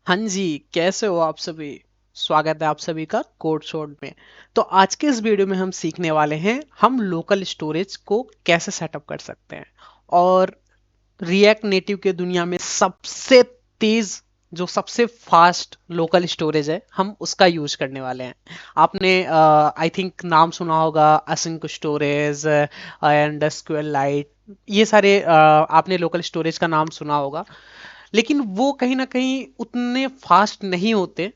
हाँ जी, कैसे हो आप सभी। स्वागत है आप सभी का कोड शॉट में। तो आज के इस वीडियो में हम सीखने वाले हैं हम लोकल स्टोरेज को कैसे सेटअप कर सकते हैं और रिएक्ट नेटिव के दुनिया में सबसे तेज जो सबसे फास्ट लोकल स्टोरेज है हम उसका यूज करने वाले हैं। आपने आई थिंक नाम सुना होगा async storage and SQL light. ये सारे आपने लोकल स्टोरेज का नाम सुना होगा, लेकिन वो कहीं ना कहीं उतने फास्ट नहीं होते,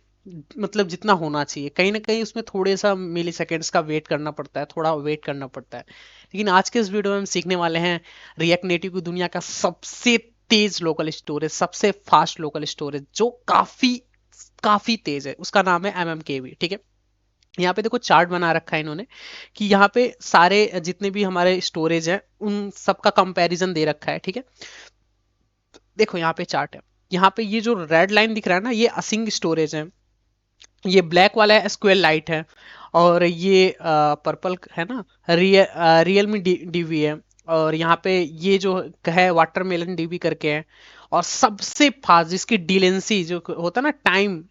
मतलब जितना होना चाहिए। कहीं ना कहीं उसमें थोड़े सा मिली सेकेंड्स का वेट करना पड़ता है, थोड़ा वेट करना पड़ता है। लेकिन आज के इस वीडियो में हम सीखने वाले हैं रिएक्ट नेटिव की दुनिया का सबसे तेज लोकल स्टोरेज, सबसे फास्ट लोकल स्टोरेज जो काफी काफी तेज है। उसका नाम है MMKV। ठीक है, यहाँ पे देखो चार्ट बना रखा है इन्होंने कि यहाँ पे सारे जितने भी हमारे स्टोरेज हैं उन सबका कंपैरिजन दे रखा है। ठीक है, देखो यहाँ पे चार्ट है। यहाँ पे ये जो रेड लाइन दिख रहा है ना, ये असिंग स्टोरेज है। ये ब्लैक वाला है एसक्यूएल लाइट है। और ये पर्पल है ना, रियलमी डीवी है। और यहाँ पे ये जो है वाटरमेलन डीवी करके है। और सबसे फास्ट जिसकी डिलेंसी जो होता है ना, टाइम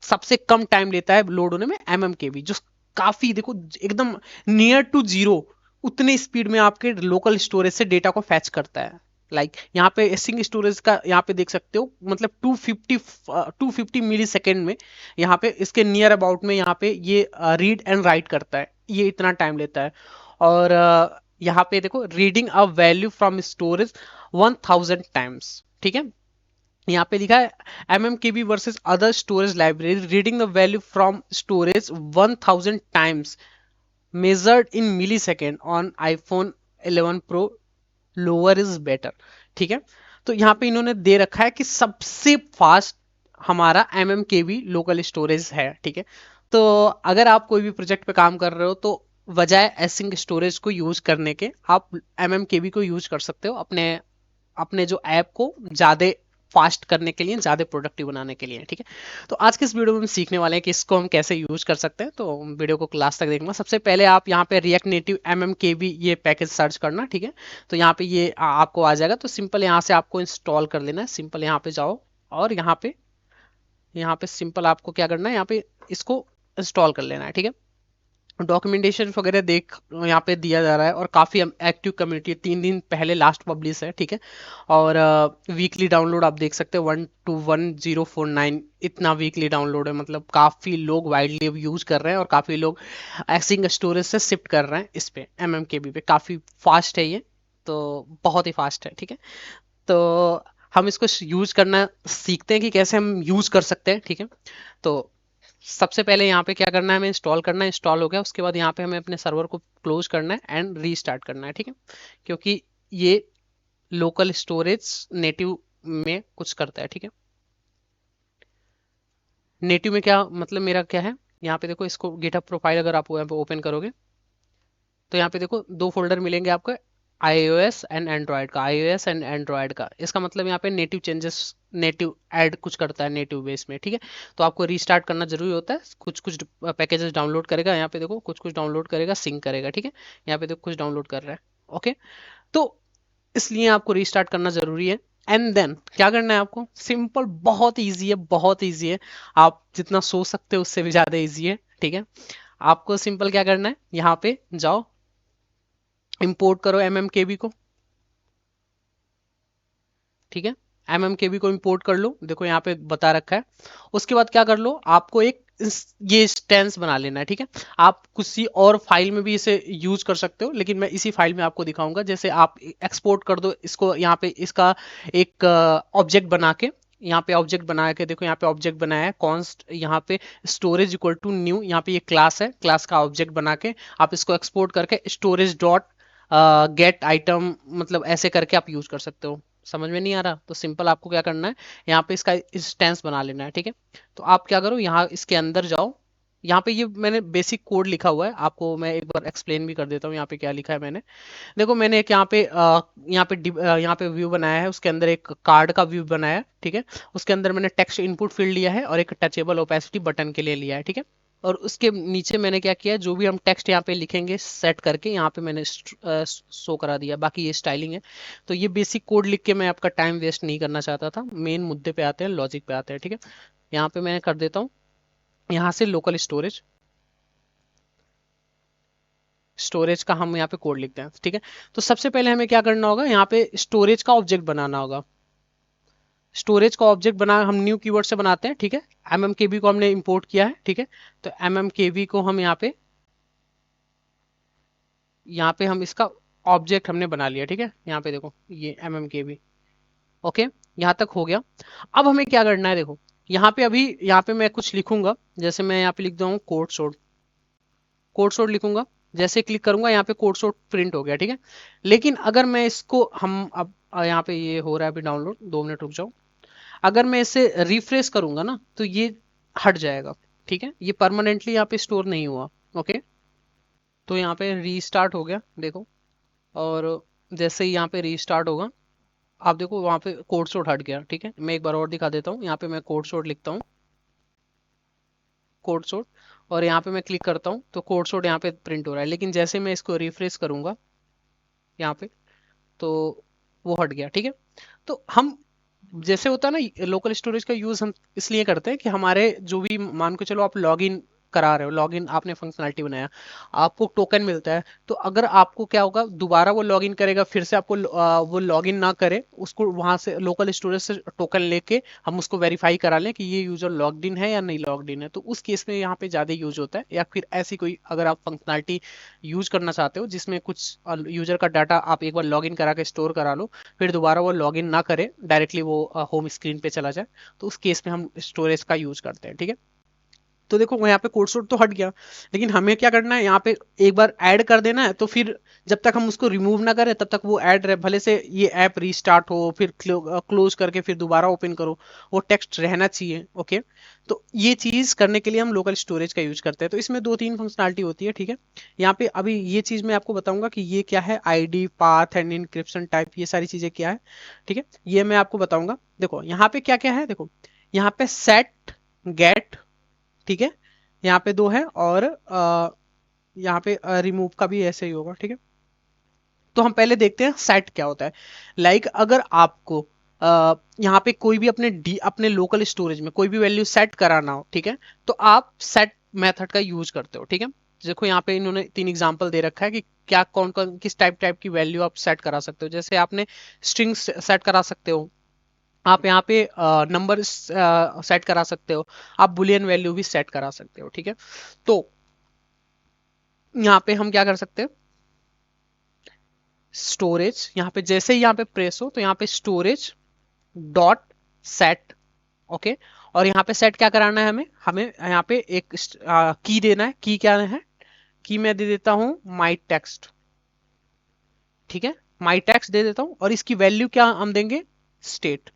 सबसे कम टाइम लेता है लोड होने में, MMKV, जो काफी देखो एकदम नियर टू जीरो उतने स्पीड में आपके लोकल स्टोरेज से डेटा को फैच करता है। यहाँ पे एसिंग स्टोरेज का यहाँ पे देख सकते हो, मतलब 250 मिली सेकेंड में यहाँ पे इसके नियर अबाउट में यहाँ पे ये रीड एंड राइट करता है, ये इतना टाइम लेता है। और यहाँ पे देखो reading a value from storage 1000 times. ठीक है, यहाँ पे लिखा है MMKV versus other storage library reading the value from storage 1000 times measured in millisecond on iPhone 11 Pro, lower is better. ठीक है, तो यहाँ पे इन्होंने दे रखा है कि सबसे फास्ट हमारा MMKV लोकल स्टोरेज है। ठीक है, तो अगर आप कोई भी प्रोजेक्ट पे काम कर रहे हो तो बजाय एसिंक स्टोरेज को यूज करने के आप MMKV को यूज कर सकते हो अपने अपने जो ऐप को ज्यादा फास्ट करने के लिए, ज्यादा प्रोडक्टिव बनाने के लिए। ठीक है, तो आज के इस वीडियो में हम सीखने वाले हैं कि इसको हम कैसे यूज कर सकते हैं। तो वीडियो को क्लास तक देखना। सबसे पहले आप यहाँ पे रिएक्ट नेटिव MMKV ये पैकेज सर्च करना। ठीक है, तो यहाँ पे ये आपको आ जाएगा। तो सिंपल यहाँ से आपको इंस्टॉल कर लेना है। सिंपल यहाँ पे जाओ और यहाँ पे सिंपल आपको क्या करना है, यहाँ पे इसको इंस्टॉल कर लेना है। ठीक है, डॉक्यूमेंटेशन वगैरह देख यहाँ पे दिया जा रहा है और काफ़ी एक्टिव कम्युनिटी है। 3 दिन पहले लास्ट पब्लिश है। ठीक है, और वीकली डाउनलोड आप देख सकते हो 1 to 1049 इतना वीकली डाउनलोड है। मतलब काफ़ी लोग वाइडली यूज कर रहे हैं और काफ़ी लोग एक्सिंग स्टोरेज से शिफ्ट कर रहे हैं इस पे MMKV पे। काफ़ी फास्ट है ये, तो बहुत ही फास्ट है। ठीक है, तो हम इसको यूज करना सीखते हैं कि कैसे हम यूज कर सकते हैं। ठीक है, तो सबसे पहले यहाँ पे क्या करना है, हमें इंस्टॉल करना है। इंस्टॉल हो गया, उसके बाद यहाँ पे हमें अपने सर्वर को क्लोज करना है एंड रीस्टार्ट करना है। ठीक है, क्योंकि ये लोकल स्टोरेज नेटिव में कुछ करता है। ठीक है, नेटिव में क्या मतलब मेरा क्या है, यहाँ पे देखो इसको गिटहब प्रोफाइल अगर आप यहाँ पे ओपन करोगे तो यहाँ पे देखो 2 फोल्डर मिलेंगे आपको, iOS एंड एंड्रॉयड का। iOS एंड एंड्रॉयड का इसका मतलब यहाँ पे नेटिव चेंजेस, नेटिव ऐड कुछ करता है नेटिव बेस में। ठीक है, तो आपको रीस्टार्ट करना जरूरी होता है। कुछ कुछ पैकेजेस डाउनलोड करेगा, यहाँ पे देखो कुछ कुछ डाउनलोड करेगा, सिंक करेगा। ठीक है, यहाँ पे देखो कुछ डाउनलोड कर रहा है। ओके, तो इसलिए आपको रीस्टार्ट करना जरूरी है। एंड देन क्या करना है आपको, सिंपल, बहुत ईजी है, बहुत ईजी है। आप जितना सोच सकते हो उससे भी ज्यादा ईजी है। ठीक है, आपको सिंपल क्या करना है, यहाँ पे जाओ, इंपोर्ट करो MMKV को। ठीक है, MMKV को इंपोर्ट कर लो, देखो यहाँ पे बता रखा है। उसके बाद क्या कर लो, आपको एक ये स्टेंस बना लेना है। ठीक है, आप किसी और फाइल में भी इसे यूज कर सकते हो, लेकिन मैं इसी फाइल में आपको दिखाऊंगा। जैसे आप एक्सपोर्ट कर दो इसको, यहाँ पे इसका एक ऑब्जेक्ट बना के, यहाँ पे ऑब्जेक्ट बना के देखो, यहाँ पे ऑब्जेक्ट बनाया है कॉन्स्ट, यहाँ पे स्टोरेज इक्वल टू न्यू, यहाँ पे ये क्लास है, क्लास का ऑब्जेक्ट बना के आप इसको एक्सपोर्ट करके स्टोरेज डॉट गेट आइटम, मतलब ऐसे करके आप यूज कर सकते हो। समझ में नहीं आ रहा तो सिंपल आपको क्या करना है, यहाँ पे इसका इंस्टेंस बना लेना है। ठीक है, तो आप क्या करो, यहाँ इसके अंदर जाओ। यहाँ पे ये मैंने बेसिक कोड लिखा हुआ है, आपको मैं एक बार एक्सप्लेन भी कर देता हूँ यहाँ पे क्या लिखा है मैंने। देखो मैंने एक यहाँ पे व्यू बनाया है, उसके अंदर एक कार्ड का व्यू बनाया है। ठीक है, उसके अंदर मैंने टेक्स्ट इनपुट फील्ड लिया है और एक टचेबल ओपेसिटी बटन के लिए लिया है। ठीक है, और उसके नीचे मैंने क्या किया, जो भी हम टेक्स्ट यहाँ पे लिखेंगे सेट करके यहाँ पे मैंने शो करा दिया। बाकी ये स्टाइलिंग है। तो ये बेसिक कोड लिख के मैं आपका टाइम वेस्ट नहीं करना चाहता था। मेन मुद्दे पे आते हैं, लॉजिक पे आते हैं। ठीक है, यहाँ पे मैंने कर देता हूँ यहाँ से लोकल स्टोरेज। स्टोरेज का हम यहाँ पे कोड लिखते हैं। ठीक है, तो सबसे पहले हमें क्या करना होगा, यहाँ पे स्टोरेज का ऑब्जेक्ट बनाना होगा। स्टोरेज का ऑब्जेक्ट बना हम न्यू कीवर्ड से बनाते हैं। ठीक है, mmkb को हमने इंपोर्ट किया है। ठीक है, तो mmkb को हम यहाँ पे हम इसका ऑब्जेक्ट हमने बना लिया। ठीक है, यहाँ पे देखो ये mmkb। ओके, यहाँ तक हो गया। अब हमें क्या करना है, देखो यहाँ पे अभी यहाँ पे मैं कुछ लिखूंगा। जैसे मैं यहाँ पे लिख दूँ कोड सोड, कोड सोड लिखूंगा। जैसे क्लिक करूंगा यहाँ पे कोड सोड प्रिंट हो गया। ठीक है, लेकिन अगर मैं इसको हम अब यहाँ पे ये हो रहा है अभी डाउनलोड, 2 मिनट रुक जाओ। अगर मैं इसे रिफ्रेश करूंगा ना तो ये हट जाएगा। ठीक है, ये परमानेंटली यहाँ पे स्टोर नहीं हुआ। ओके, तो यहाँ पे रीस्टार्ट हो गया देखो। और जैसे ही यहाँ पे रीस्टार्ट होगा, आप देखो वहाँ पे कोड सोर्ट हट गया। ठीक है, मैं एक बार और दिखा देता हूँ। यहाँ पे मैं कोड सोर्ट लिखता हूँ, कोड सोर्ट, और यहाँ पे मैं क्लिक करता हूँ तो कोड सोर्ट यहाँ पे प्रिंट हो रहा है। लेकिन जैसे मैं इसको रिफ्रेश करूंगा यहाँ पे, तो वो हट गया। ठीक है, तो हम जैसे होता है ना, लोकल स्टोरेज का यूज हम इसलिए करते हैं कि हमारे जो भी, मान के चलो आप लॉगिन करा रहे हो, लॉगिन आपने फंक्शनैलिटी बनाया, आपको टोकन मिलता है। तो अगर आपको क्या होगा, दोबारा वो लॉगिन करेगा, फिर से आपको वो लॉगिन ना करे, उसको वहां से लोकल स्टोरेज से टोकन लेके हम उसको वेरीफाई करा लें कि ये यूजर लॉग्ड इन है या नहीं लॉग्ड इन है। तो उस केस में यहाँ पे ज्यादा यूज होता है। या फिर ऐसी कोई अगर आप फंक्शनैलिटी यूज करना चाहते हो जिसमें कुछ यूजर का डाटा आप एक बार लॉगिन करा के स्टोर करा लो, फिर दोबारा वो लॉगिन ना करे, डायरेक्टली वो होम स्क्रीन पे चला जाए, तो उस केस में हम स्टोरेज का यूज करते हैं। ठीक है, तो देखो यहाँ पे कोड सोर्ट तो हट गया, लेकिन हमें क्या करना है, यहाँ पे एक बार ऐड कर देना है। तो फिर जब तक हम उसको रिमूव ना करें तब तक वो ऐड रहे, भले से ये ऐप रीस्टार्ट हो, फिर क्लोज करके फिर दोबारा ओपन करो, वो टेक्स्ट रहना चाहिए। ओके, तो ये चीज करने के लिए हम लोकल स्टोरेज का यूज करते हैं। तो इसमें 2-3 फंक्शनलिटी होती है। ठीक है, यहाँ पे अभी ये चीज मैं आपको बताऊंगा कि ये क्या है, ID, path and encryption type, ये सारी चीजें क्या है। ठीक है, ये मैं आपको बताऊंगा। देखो यहाँ पे क्या क्या है, देखो यहाँ पे सेट, गेट, ठीक है, यहाँ पे 2 है, और यहाँ पे रिमूव का भी ऐसे ही होगा। ठीक है, तो हम पहले देखते हैं सेट क्या होता है। अगर आपको यहाँ पे कोई भी अपने लोकल स्टोरेज में कोई भी वैल्यू सेट कराना हो, ठीक है, तो आप सेट मेथड का यूज करते हो। ठीक है, देखो यहाँ पे इन्होंने 3 एग्जांपल दे रखा है कि क्या कौन कौन किस टाइप टाइप की वैल्यू आप सेट करा सकते हो। जैसे आपने स्ट्रिंग सेट करा सकते हो, आप यहाँ पे नंबर सेट करा सकते हो, आप बुलियन वैल्यू भी सेट करा सकते हो। ठीक है, तो यहाँ पे हम क्या कर सकते हैं, स्टोरेज, यहाँ पे जैसे ही यहाँ पे प्रेस हो तो यहाँ पे स्टोरेज डॉट सेट। ओके, और यहाँ पे सेट क्या कराना है, हमें हमें यहाँ पे एक की देना है। की क्या है, की मैं दे देता हूं माई टेक्स्ट। ठीक है, माई टेक्स्ट दे देता हूं, और इसकी वैल्यू क्या हम देंगे, स्टेट,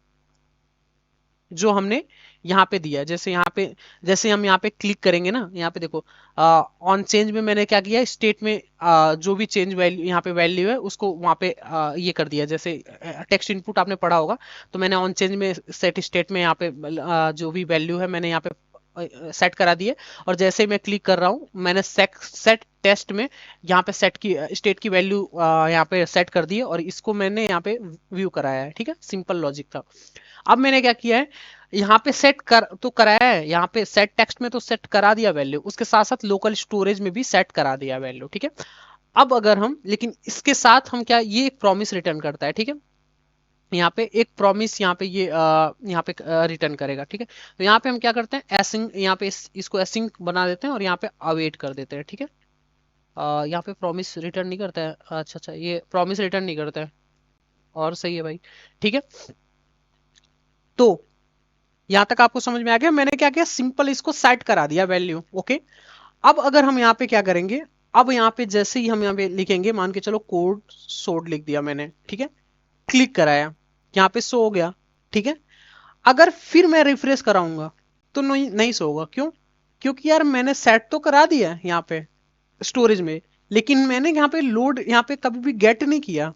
जो हमने यहाँ पे दिया। जैसे यहाँ पे, जैसे हम यहाँ पे क्लिक करेंगे ना, यहाँ पे देखो ऑन चेंज में मैंने क्या किया, स्टेट में जो भी चेंज वैल्यू यहाँ पे वैल्यू है उसको वहाँ पे ये कर दिया। जैसे टेक्स्ट इनपुट आपने पढ़ा होगा, तो मैंने ऑन चेंज में सेट स्टेट में यहाँ पे जो भी वैल्यू है मैंने यहाँ पे सेट करा दिए। और जैसे ही मैं क्लिक कर रहा हूँ, मैंने सेट टेस्ट में यहाँ पे सेट की स्टेट की वैल्यू यहाँ पे सेट कर दी है, और इसको मैंने यहाँ पे व्यू कराया है। ठीक है, सिंपल लॉजिक था। अब मैंने क्या किया है, यहाँ पे सेट कर तो कराया है, यहाँ पे सेट टेक्स्ट में तो सेट करा दिया वैल्यू, उसके साथ साथ लोकल स्टोरेज में भी सेट करा दिया वैल्यू। ठीक है, अब अगर हम, लेकिन इसके साथ हम क्या, ये एक प्रॉमिस रिटर्न करता है। ठीक है, यहाँ पे एक प्रॉमिस यहाँ पे ये यहाँ पे रिटर्न करेगा। ठीक है, तो यहाँ पे हम क्या करते हैं, एसिंग, यहाँ पे इसको एसिंग बना देते हैं और यहाँ पे अवेट कर देते हैं। ठीक है, यहाँ पे प्रॉमिस रिटर्न नहीं करता है। अच्छा अच्छा, ये प्रॉमिस रिटर्न नहीं करता है, और सही है भाई। ठीक है, तो यहां तक आपको समझ में आ गया। मैंने क्या किया, सिंपल इसको सेट करा दिया वैल्यू। ओके, अब अगर हम यहाँ पे क्या करेंगे, अब यहाँ पे जैसे ही हम यहाँ पे लिखेंगे, मान के चलो कोड सोड लिख दिया मैंने। ठीक है, क्लिक कराया, यहाँ पे शो हो गया। ठीक है, अगर फिर मैं रिफ्रेश कराऊंगा तो नहीं नहीं शो होगा। क्यों, क्योंकि यार मैंने सेट तो करा दिया है यहाँ पे स्टोरेज में, लेकिन मैंने यहाँ पे लोड, यहाँ पे कभी भी गेट नहीं किया।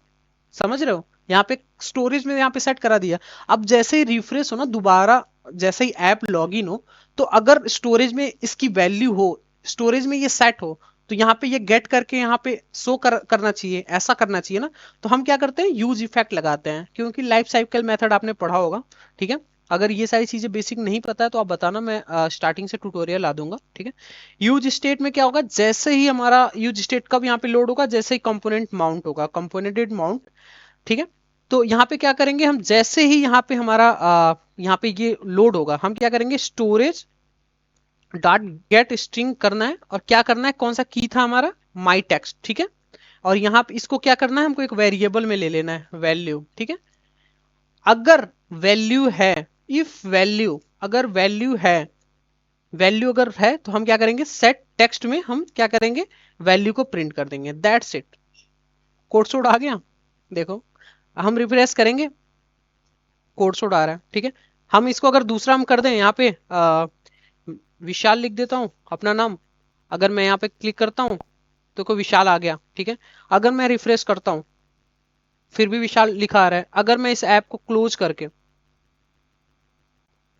समझ रहे हो, यहाँ पे स्टोरेज में यहाँ पे सेट करा दिया। अब जैसे ही रिफ्रेश हो ना, दोबारा जैसे ही ऐप लॉगिन हो, तो अगर स्टोरेज में इसकी वैल्यू हो, स्टोरेज में ये सेट हो, तो यहाँ पे ये गेट करके यहाँ पे शो करना चाहिए, ऐसा करना चाहिए ना। तो हम क्या करते हैं, यूज इफेक्ट लगाते हैं, क्योंकि लाइफ साइकिल मेथड आपने पढ़ा होगा, ठीक है। अगर ये सारी चीजें बेसिक नहीं पता है तो आप बताना, मैं स्टार्टिंग से ट्यूटोरियल ला दूंगा, ठीक है। यूज स्टेट में क्या होगा, जैसे ही हमारा यूज स्टेट कब यहाँ पे लोड होगा, जैसे ही कंपोनेंट माउंट होगा, कंपोनेंटेड माउंट, ठीक है। तो यहाँ पे क्या करेंगे हम, जैसे ही यहाँ पे हमारा यहाँ पे ये लोड होगा, हम क्या करेंगे, स्टोरेज डॉट गेट स्ट्रिंग करना है, और क्या करना है, कौन सा की था हमारा, माई टेक्स्ट, ठीक है। और यहाँ पे इसको क्या करना है, हमको एक वेरिएबल में ले लेना है वैल्यू, ठीक है। अगर वैल्यू है, इफ वैल्यू, अगर वैल्यू है, वैल्यू अगर है तो हम क्या करेंगे, सेट टेक्स्ट में हम क्या करेंगे, वैल्यू को प्रिंट कर देंगे, दैट्स इट। कोड सोड आ गया, देखो हम रिफ्रेश करेंगे, कोड सोड आ रहा है, ठीक है। हम इसको अगर दूसरा हम कर दें, यहाँ पे विशाल लिख देता हूँ अपना नाम, अगर मैं यहाँ पे क्लिक करता हूँ तो कोई विशाल आ गया, ठीक है। अगर मैं रिफ्रेश करता हूँ फिर भी विशाल लिखा आ रहा है। अगर मैं इस ऐप को क्लोज करके,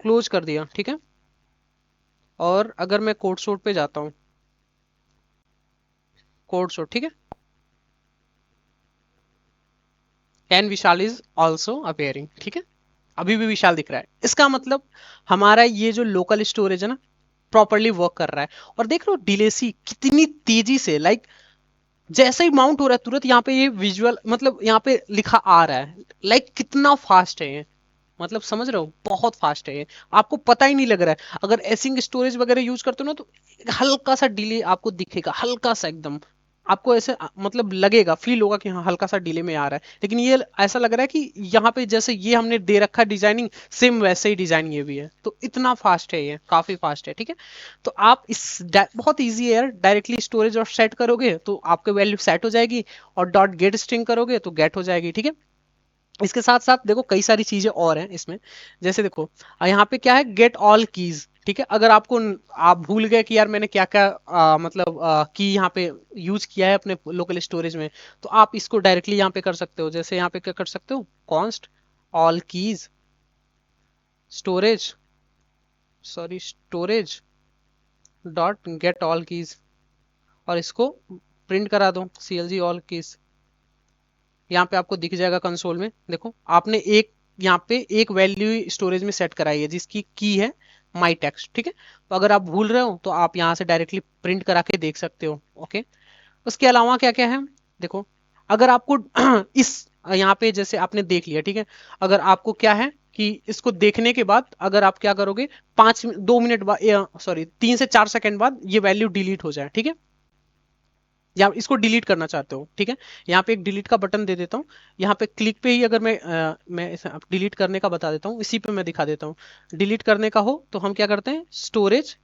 क्लोज कर दिया, ठीक है, और अगर मैं कोड सोड पे जाता हूँ, कोड सोड, ठीक है, and Vishal is also appearing, ठीक है, अभी भी विशाल दिख रहा है। इसका मतलब हमारा ये जो लोकल स्टोरेज है ना, प्रॉपरली वर्क कर रहा है। और देख लो डिलेसी कितनी तेजी से, लाइक जैसे ही माउंट हो रहा है तुरंत यहाँ पे ये विजुअल, मतलब यहाँ पे लिखा आ रहा है, लाइक कितना फास्ट है ये, मतलब समझ रहे हो, बहुत फास्ट है ये, आपको पता ही नहीं लग रहा है। अगर एसिंग स्टोरेज वगैरह यूज करते हो ना, तो हल्का सा डिले आपको दिखेगा, हल्का सा एकदम, आपको ऐसे मतलब लगेगा, फील होगा कि हाँ हल्का सा डिले में आ रहा है, लेकिन ये ऐसा लग रहा है कि यहाँ पे जैसे ये हमने दे रखा डिजाइनिंग, सेम वैसे ही डिजाइन ये भी है, तो इतना फास्ट है ये, काफी फास्ट है, ठीक है। तो आप बहुत इजी है यार, डायरेक्टली स्टोरेज और सेट करोगे तो आपके वैल्यू सेट हो जाएगी, और डॉट गेट स्ट्रिंग करोगे तो गेट हो जाएगी, ठीक है। इसके साथ साथ देखो कई सारी चीजें और हैं इसमें, जैसे देखो यहाँ पे क्या है, गेट ऑल कीज, ठीक है। अगर आपको आप भूल गए कि यार मैंने क्या क्या मतलब की यहाँ पे यूज किया है अपने लोकल स्टोरेज में, तो आप इसको डायरेक्टली यहाँ पे कर सकते हो। जैसे यहाँ पे क्या कर सकते हो, const all keys storage, sorry storage dot get all keys, और इसको प्रिंट करा दो, CLG ऑल कीज। यहाँ पे आपको दिख जाएगा कंसोल में, देखो आपने एक यहाँ पे एक वैल्यू स्टोरेज में सेट कराई है जिसकी की है माई टेक्स्ट, ठीक है। तो अगर आप भूल रहे हो तो आप यहाँ से डायरेक्टली प्रिंट करा के देख सकते हो, ओके। उसके अलावा क्या क्या है, देखो अगर आपको इस यहाँ पे जैसे आपने देख लिया, ठीक है। अगर आपको क्या है कि इसको देखने के बाद अगर आप क्या करोगे, 2 मिनट बाद, सॉरी 3 से 4 सेकंड बाद ये वैल्यू डिलीट हो जाए, ठीक है, या इसको डिलीट करना चाहते हो, ठीक है। यहाँ पे एक डिलीट का बटन दे देता हूँ, यहाँ पे क्लिक पे ही अगर मैं डिलीट करने का बता देता हूँ, इसी पे मैं दिखा देता हूँ। डिलीट करने का हो तो हम क्या करते हैं, स्टोरेज,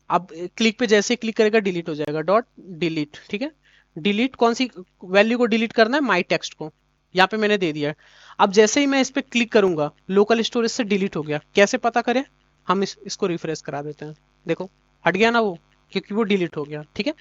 अब क्लिक पे जैसे क्लिक करेगा डिलीट हो जाएगा, डॉट डिलीट, ठीक है। डिलीट कौन सी वैल्यू को डिलीट करना है, माई टेक्स्ट को, यहाँ पे मैंने दे दिया है। अब जैसे ही मैं इस पे क्लिक करूंगा लोकल स्टोरेज से डिलीट हो गया, कैसे पता करें, हम इसको रिफ्रेश करा देते हैं, देखो हट गया ना वो, क्योंकि वो डिलीट हो गया, ठीक है।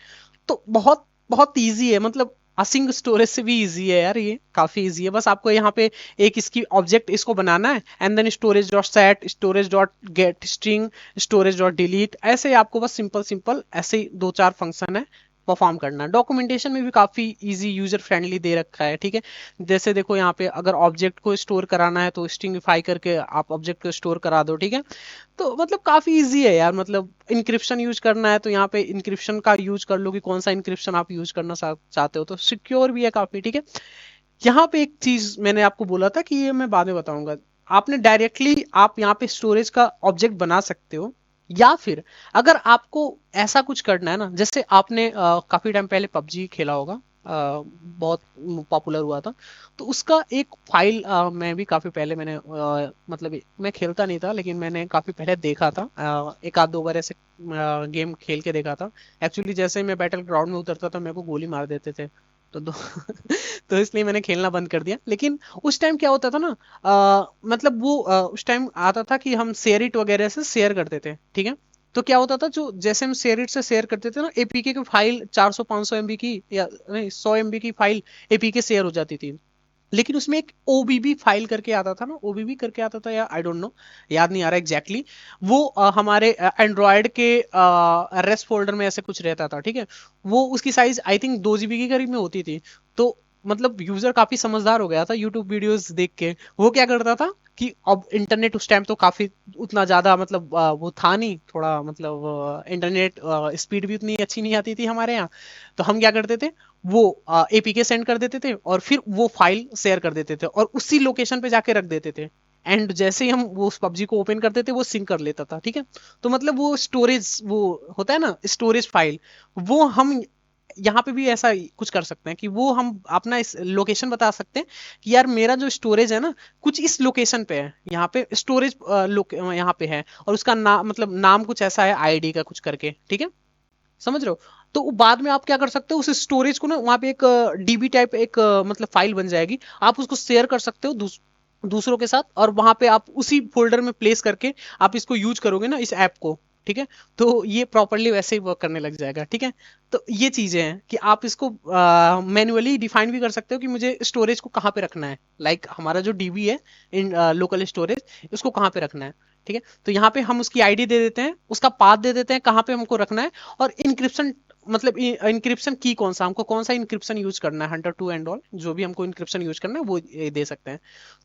तो बहुत बहुत इजी है, मतलब असिंग स्टोरेज से भी इजी है यार, ये काफी इजी है। बस आपको यहाँ पे एक इसकी ऑब्जेक्ट इसको बनाना है, and then storage dot set, storage dot get string, storage dot delete, ऐसे आपको बस सिंपल सिंपल ऐसे ही 2-4 फंक्शन है परफॉर्म करना है। डॉक्यूमेंटेशन में भी काफी इजी यूजर फ्रेंडली दे रखा है, ठीक है। जैसे देखो यहाँ पे अगर ऑब्जेक्ट को स्टोर कराना है तो स्ट्रिंगिफाई करके आप ऑब्जेक्ट को स्टोर करा दो, ठीक है। तो मतलब काफी इजी है यार, मतलब इंक्रिप्शन यूज करना है तो यहाँ पे इंक्रिप्शन का यूज कर लो कि कौन सा इंक्रिप्शन आप यूज करना चाहते हो, तो सिक्योर भी है काफी, ठीक है। यहाँ पे एक चीज मैंने आपको बोला था कि ये मैं बाद में बताऊंगा, आपने डायरेक्टली आप यहाँ पे स्टोरेज का ऑब्जेक्ट बना सकते हो, या फिर अगर आपको ऐसा कुछ करना है ना, जैसे आपने काफी टाइम पहले पबजी खेला होगा, बहुत पॉपुलर हुआ था, तो उसका एक फाइल मैं भी काफी पहले मैंने मतलब मैं खेलता नहीं था लेकिन मैंने काफी पहले देखा था, एक आध दो बार ऐसे गेम खेल के देखा था। एक्चुअली जैसे ही मैं बैटल ग्राउंड में उतरता था मेरे को गोली मार देते थे, तो तो इसलिए मैंने खेलना बंद कर दिया। लेकिन उस टाइम क्या होता था ना, मतलब वो उस टाइम आता था कि हम शेयर इट वगैरह से शेयर करते थे, ठीक है। तो क्या होता था, जो जैसे हम शेयर इट से शेयर करते थे ना, APK की फाइल 400-500 MB की, या नहीं 100 MB की फाइल APK शेयर हो जाती थी, लेकिन उसमें एक ओबीबी फाइल करके आता था ना, ओबीबी करके आता था, या आई डोंट नो, याद नहीं आ रहा एग्जैक्टली exactly। वो हमारे एंड्रॉयड के रेस्ट फोल्डर में ऐसे कुछ रहता था, ठीक है। वो उसकी साइज आई थिंक 2 GB के करीब में होती थी। तो मतलब यूजर काफी समझदार हो गया था यूट्यूब वीडियोस देख के। वो क्या करता था कि अब इंटरनेट उस टाइम तो काफी उतना ज्यादा मतलब वो था नहीं, थोड़ा मतलब इंटरनेट स्पीड भी उतनी अच्छी नहीं आती थी हमारे यहाँ। तो हम क्या करते थे, वो एपीके सेंड कर देते थे और फिर वो फाइल शेयर कर देते थे और उसी लोकेशन पे जाके रख देते थे। एंड जैसे ही हम वो उस पबजी को ओपन करते थे वो सिंक कर लेता था, ठीक है। तो मतलब वो स्टोरेज, वो होता है ना स्टोरेज फाइल, वो हम यहाँ पे भी ऐसा कुछ कर सकते हैं कि वो हम अपना इस लोकेशन बता सकते हैं कि यार मेरा जो स्टोरेज है ना कुछ इस लोकेशन पे है, यहाँ पे स्टोरेज यहाँ पे है, और उसका नाम मतलब नाम कुछ ऐसा है आईडी का कुछ करके, ठीक है। समझ रहे हो। तो बाद में आप क्या कर सकते हो, उस स्टोरेज को ना वहां पे एक डीबी टाइप एक मतलब फाइल बन जाएगी, आप उसको शेयर कर सकते हो दूसरों के साथ, और वहां पे आप उसी फोल्डर में प्लेस करके आप इसको यूज करोगे ना इस ऐप को, ठीक है। तो ये प्रॉपरली वैसे ही वर्क करने लग जाएगा, ठीक है। तो ये चीजें हैं कि आप इसको मैन्युअली डिफाइन भी कर सकते हो कि मुझे स्टोरेज को कहाँ पे रखना है, लाइक हमारा जो डीबी है इन लोकल स्टोरेज, इसको कहाँ पे रखना है, ठीक है। तो यहाँ पे हम उसकी आईडी दे देते हैं, उसका पाथ दे देते हैं कहाँ पे हमको रखना है, और इनक्रिप्शन मतलब इनक्रिप्शन की कौन सा हमको, कौन सा इनक्रिप्शन यूज करना है, हंटर टू एंड ऑल जो भी हमको इनक्रिप्शन यूज करना है वो ये दे सकते हैं।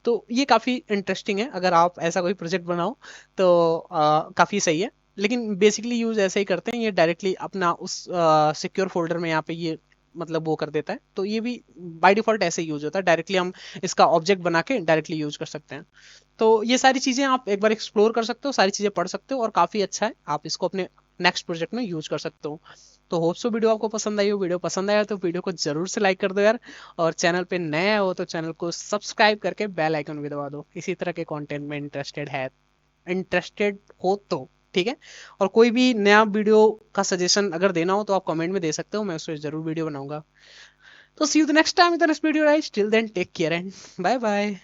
तो ये काफी इंटरेस्टिंग है, अगर आप ऐसा कोई प्रोजेक्ट बनाओ तो काफी सही है। लेकिन बेसिकली यूज ऐसे ही करते हैं, ये डायरेक्टली अपना उस सिक्योर फोल्डर में यहाँ पे ये मतलब वो कर देता है। तो ये भी बाय डिफॉल्ट ऐसे यूज होता है, डायरेक्टली हम इसका ऑब्जेक्ट बना के डायरेक्टली यूज कर सकते हैं। तो ये सारी चीजें आप एक बार एक्सप्लोर कर सकते हो, सारी चीजें पढ़ सकते हो, और काफी अच्छा है, आप इसको अपने नेक्स्ट प्रोजेक्ट में यूज कर सकते हो। तो होप सो वीडियो आपको पसंद आई हो, वीडियो पसंद आया तो वीडियो को जरूर से लाइक कर दो यार, और चैनल पे नया हो तो चैनल को सब्सक्राइब करके बेल आइकन भी दबा दो, इसी तरह के कंटेंट में इंटरेस्टेड हो तो, ठीक है। और कोई भी नया वीडियो का सजेशन अगर देना हो तो आप कमेंट में दे सकते हो, मैं उस पर जरूर वीडियो बनाऊंगा। तो see you the next time with next video, right till then take care and bye bye.